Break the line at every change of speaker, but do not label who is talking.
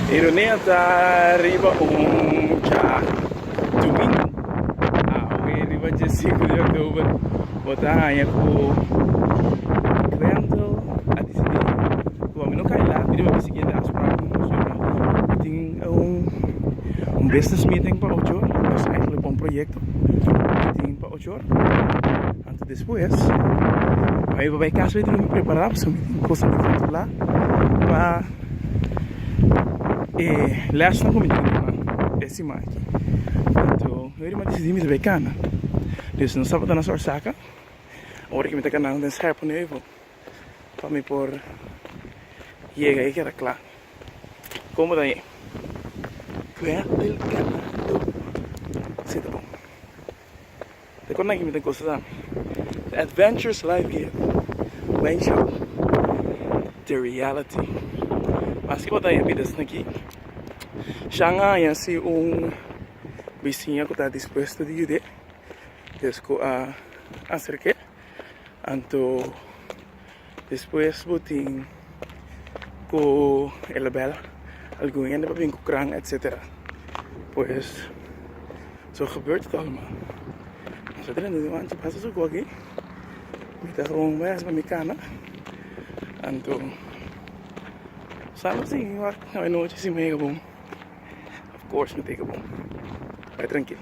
Ironia está arriba já domingo. Arriba dia 5 de outubro. Botar aí com Glendale a decidir. Como não cai lá, pediu a seguinte as para tem business meeting para 8 horas. Mas eigenlijk um projeto. Tem para 8 horas. Antes depois, aí vai casa de me preparar para um coisa de lá para last na comida, esse mais. Então, eu iria decidir me bacana. Dus no sábado na sua saca, agora que me tá canal den scherp nu even para me por llega aí que era claro. Como daí? Cuidado del ganado. Sim, tá bom. Recorda que me tem coisa The Adventures Live Game. Bem show. The reality. Mas que botar aí a vida aqui. Já há assim vizinho que está disposto de ajudar. Desco a acerqué. Anto depois botin com ela bela. Alguém ainda para vir com crang, etc. Pois zo gebeurt het allemaal. Als we erin doen, want je past ook wel aqui. Me tá gewoon bij als bij mecana. Anto sabe assim, eu acho que não é noite assim meio bom. Of course, me tem que bom. Vai tranquilo.